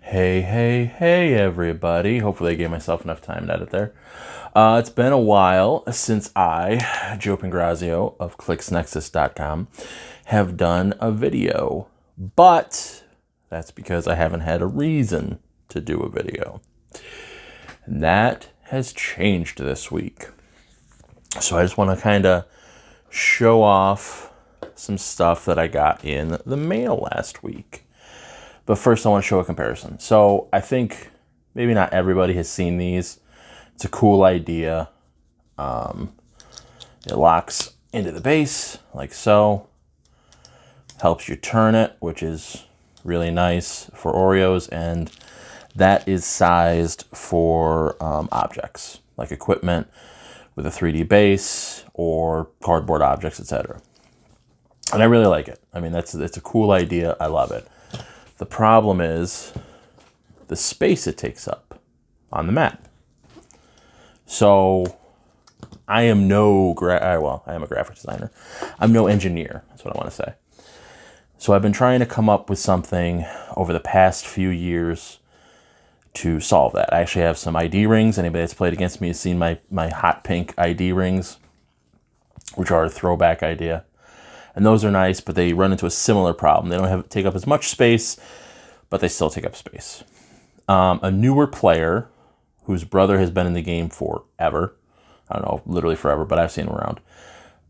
Hey, everybody. Hopefully, I gave myself enough time to edit there. It's been a while since I, Joe Pingrazio of ClicksNexus.com, have done a video, but that's because I haven't had a reason to do a video. And that has changed this week. So I just want to kind of show off some stuff that I got in the mail last week. But first, I want to show a comparison. So I think maybe not everybody has seen these. It's a cool idea. It locks into the base like so. Helps you turn it, which is really nice for Oreos. And that is sized for objects like equipment with a 3D base or cardboard objects, etc. And I really like it. I mean, it's a cool idea. I love it. The problem is the space it takes up on the mat. So I am no, I am a graphic designer. I'm no engineer, that's what I want to say. So I've been trying to come up with something over the past few years to solve that. I actually have some ID rings. Anybody that's played against me has seen my hot pink ID rings, which are a throwback idea. And those are nice, but they run into a similar problem. They don't take up as much space, but they still take up space. A newer player whose brother has been in the game forever. I don't know, literally forever, but I've seen him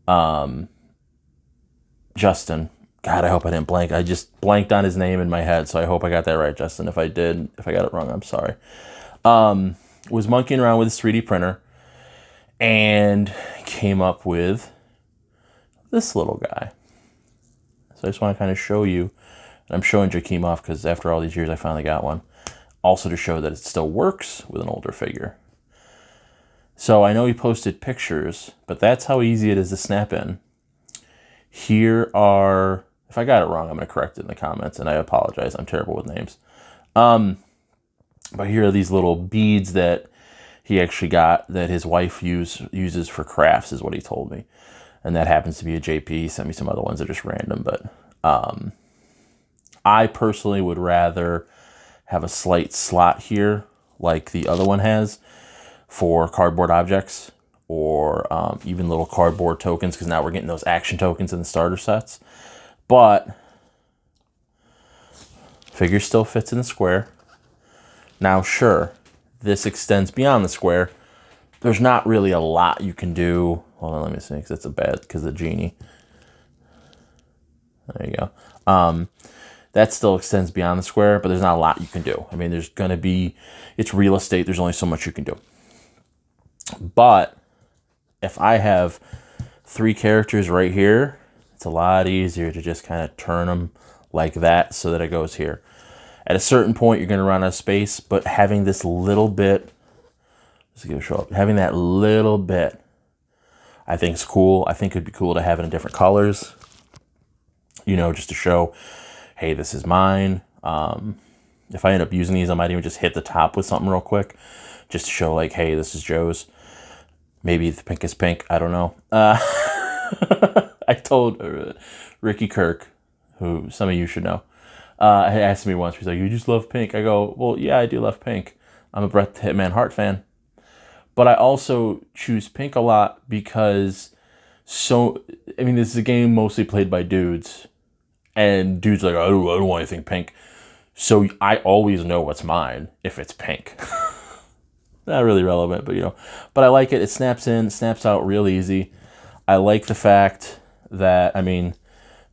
around. Justin. God, I hope I didn't blank. I just blanked on his name in my head, so I hope I got that right, Justin. If I got it wrong, I'm sorry. Was monkeying around with his 3D printer and came up with this little guy. So I just want to kind of show you, and I'm showing Jakeem off because after all these years I finally got one. Also to show that it still works with an older figure. So I know he posted pictures, but that's how easy it is to snap in. Here are, if I got it wrong, I'm going to correct it in the comments, and I apologize. I'm terrible with names. But here are these little beads that he actually got that his wife uses for crafts, is what he told me. And that happens to be a JP. He sent me some other ones that are just random, but I personally would rather have a slight slot here like the other one has for cardboard objects or even little cardboard tokens, because now we're getting those action tokens in the starter sets. But figure still fits in the square. Now, sure, this extends beyond the square. There's not really a lot you can do. Hold on, let me see, because it's a bad, because the genie. There you go. That still extends beyond the square, but there's not a lot you can do. I mean, there's going to be, it's real estate. There's only so much you can do. But if I have 3 characters right here, it's a lot easier to just kind of turn them like that so that it goes here. At a certain point, you're going to run out of space, but having this little bit, let's give it a show up, having that little bit, I think is cool. I think it'd be cool to have it in different colors, you know, just to show, hey, this is mine. If I end up using these, I might even just hit the top with something real quick, just to show like, hey, this is Joe's. Maybe the pink is pink. I don't know. I told Ricky Kirk, who some of you should know, he asked me once, he's like, you just love pink? I go, well, yeah, I do love pink. I'm a Bret the Hitman Hart fan. But I also choose pink a lot because I mean, this is a game mostly played by dudes. And dudes are like, I don't want anything pink. So I always know what's mine if it's pink. Not really relevant, but you know. But I like it. It snaps in, snaps out real easy. I like the fact that, I mean,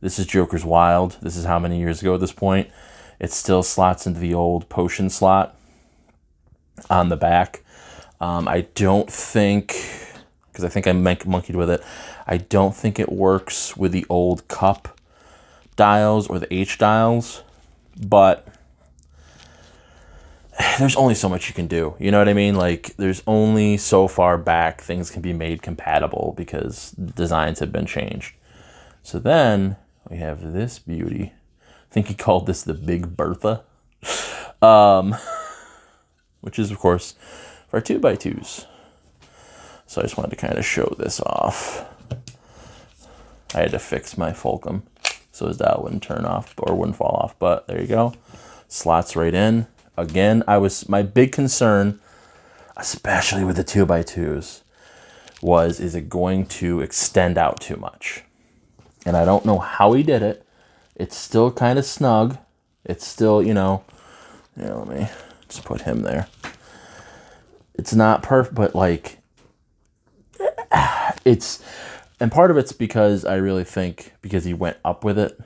this is Joker's Wild. This is how many years ago at this point. It still slots into the old potion slot on the back. I don't think, because I think I monkeyed with it, I don't think it works with the old cup dials or the H dials, but there's only so much you can do. You know what I mean? Like, there's only so far back things can be made compatible because designs have been changed. So then we have this beauty. I think he called this the Big Bertha, which is, of course, for 2x2s. So I just wanted to kind of show this off. I had to fix my Fulcrum so his dial wouldn't turn off or wouldn't fall off, but there you go. Slots right in. Again, my big concern, especially with the 2x2s, is it going to extend out too much? And I don't know how he did it. It's still kind of snug. It's still, let me just put him there. It's not perfect, but like, and part of it's because I really think because he went up with it.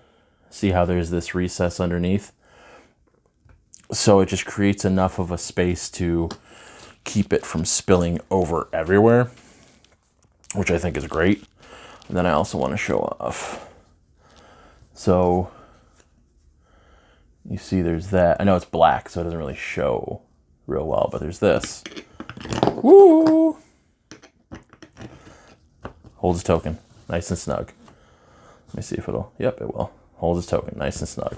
See how there's this recess underneath? So it just creates enough of a space to keep it from spilling over everywhere, which I think is great. And then I also want to show off. So you see there's that. I know it's black, so it doesn't really show real well, but there's this. Woo! Holds a token, nice and snug. Let me see if yep, it will. Holds its token, nice and snug.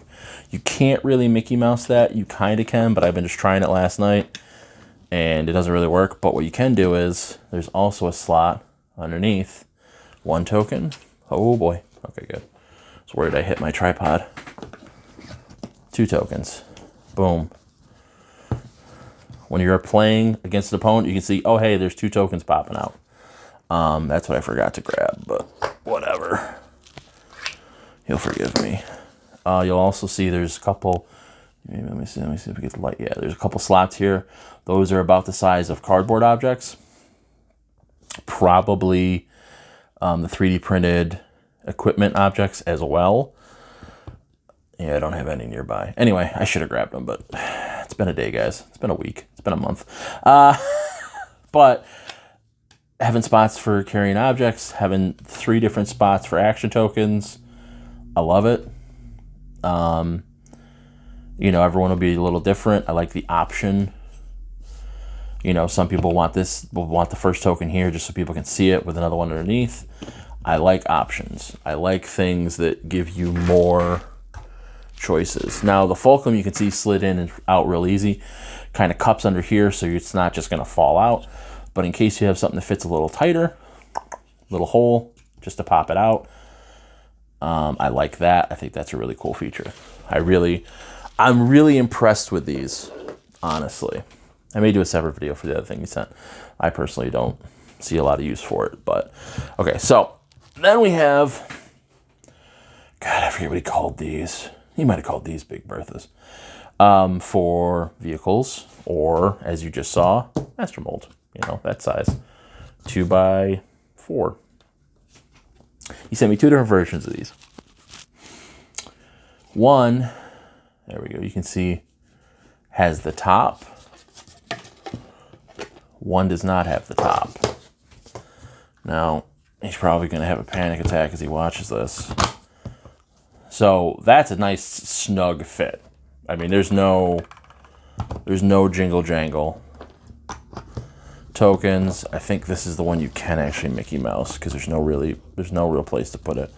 You can't really Mickey Mouse that. You kind of can, but I've been just trying it last night, and it doesn't really work. But what you can do is, there's also a slot underneath. 1 token. Oh boy. Okay, good. I was worried I hit my tripod. 2 tokens. Boom. When you're playing against an opponent, you can see, oh hey, there's 2 tokens popping out. That's what I forgot to grab, but whatever. You'll forgive me. You'll also see there's a couple, let me see if we get the light. Yeah, there's a couple slots here. Those are about the size of cardboard objects. Probably the 3D printed equipment objects as well. Yeah, I don't have any nearby. Anyway, I should have grabbed them, but it's been a day, guys. It's been a week. It's been a month. But having spots for carrying objects, having 3 different spots for action tokens, I love it. Everyone will be a little different. I like the option. Some people will want the first token here just so people can see it with another one underneath. I like options. I like things that give you more choices. Now, the fulcrum you can see slid in and out real easy. Kind of cups under here, so it's not just going to fall out. But in case you have something that fits a little tighter, little hole just to pop it out. I like that. I think that's a really cool feature. I'm really impressed with these, honestly. I may do a separate video for the other thing you sent. I personally don't see a lot of use for it, but okay. So then we have, God, I forget what he called these. He might have called these Big Berthas for vehicles, or as you just saw, Master Mold. That size, 2x4. He sent me 2 different versions of these. One, there we go, you can see, has the top. One does not have the top. Now, he's probably going to have a panic attack as he watches this. So that's a nice snug fit. I mean, there's no jingle jangle. Tokens. I think this is the one you can actually Mickey Mouse because there's no real place to put it.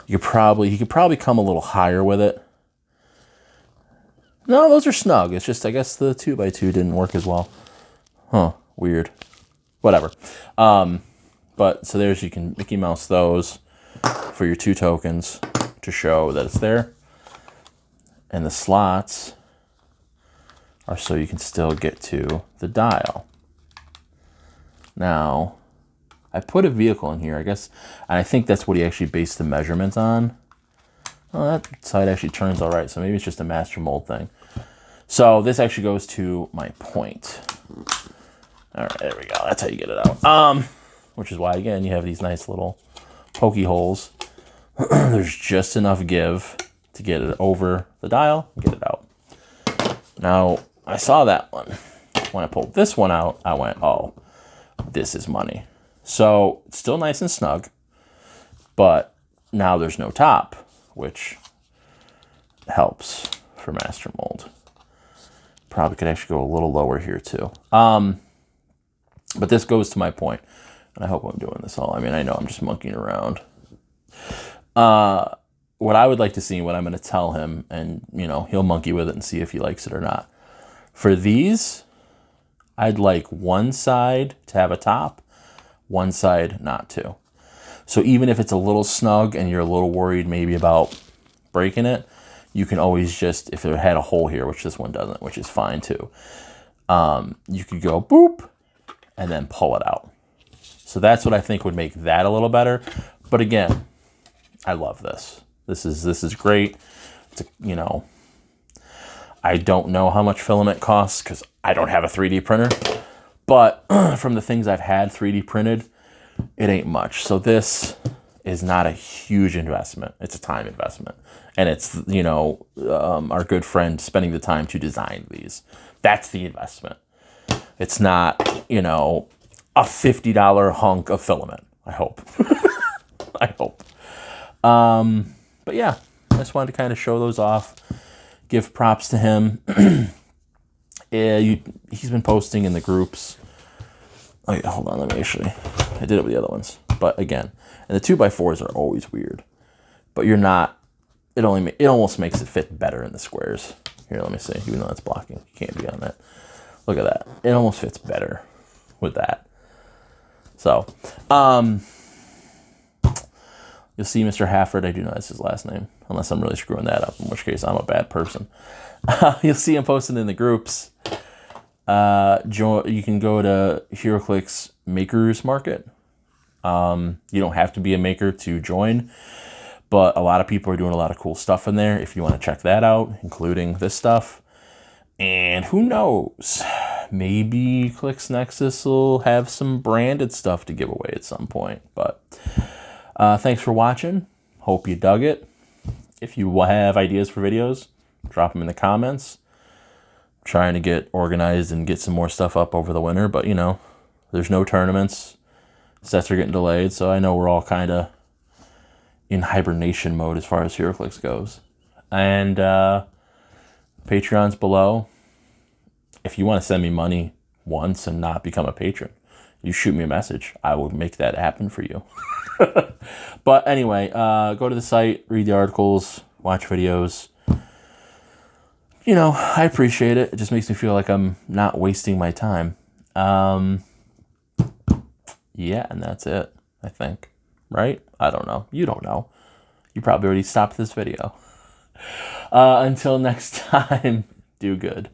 He could probably come a little higher with it. No, those are snug. It's just I guess the 2x2 didn't work as well. Huh? Weird. Whatever. But so there's, you can Mickey Mouse those for your 2 tokens to show that it's there, and the slots are so you can still get to the dial. Now, I put a vehicle in here, I guess, and I think that's what he actually based the measurements on. Oh, that side actually turns all right, so maybe it's just a Master Mold thing. So this actually goes to my point. All right, there we go. That's how you get it out. Which is why, again, you have these nice little pokey holes. There's just enough give to get it over the dial and get it out. Now, I saw that one. When I pulled this one out, I went, oh, this is money. So it's still nice and snug, but now there's no top, which helps for Master Mold. Probably could actually go a little lower here too. But this goes to my point, and I hope I'm doing this all. I mean, I know I'm just monkeying around. What I would like to see, what I'm going to tell him, and he'll monkey with it and see if he likes it or not. For these, I'd like one side to have a top, one side not to. So even if it's a little snug and you're a little worried maybe about breaking it, you can always just, if it had a hole here, which this one doesn't, which is fine too, you could go boop and then pull it out. So that's what I think would make that a little better. But again, I love this. This is great. It's a, you know, I don't know how much filament costs because I don't have a 3D printer. But from the things I've had 3D printed, it ain't much. So this is not a huge investment. It's a time investment. And it's, you know, our good friend spending the time to design these. That's the investment. It's not, you know, a $50 hunk of filament, I hope. I hope. But yeah, I just wanted to kind of show those off. Give props to him. He's been posting in the groups. Oh yeah, hold on, let me actually, I did it with the other ones. But again, and the 2x4s are always weird. But you're not, it almost makes it fit better in the squares. Here, let me see, even though it's blocking, you can't be on that. Look at that, it almost fits better with that. So, you'll see Mr. Hafford, I do know that's his last name, unless I'm really screwing that up, in which case I'm a bad person. You'll see him posting in the groups. You can go to HeroClix Makers Market. You don't have to be a maker to join, but a lot of people are doing a lot of cool stuff in there if you want to check that out, including this stuff. And who knows, maybe ClixNexus will have some branded stuff to give away at some point. But thanks for watching. Hope you dug it. If you have ideas for videos, drop them in the comments. Trying to get organized and get some more stuff up over the winter, but you know, there's no tournaments. Sets are getting delayed, so I know we're all kind of in hibernation mode as far as HeroClix goes. And Patreon's below. If you want to send me money once and not become a patron, you shoot me a message. I will make that happen for you. But anyway, go to the site, read the articles, watch videos. You know, I appreciate it. It just makes me feel like I'm not wasting my time. Yeah, and that's it, I think. Right? I don't know. You don't know. You probably already stopped this video. Until next time, do good.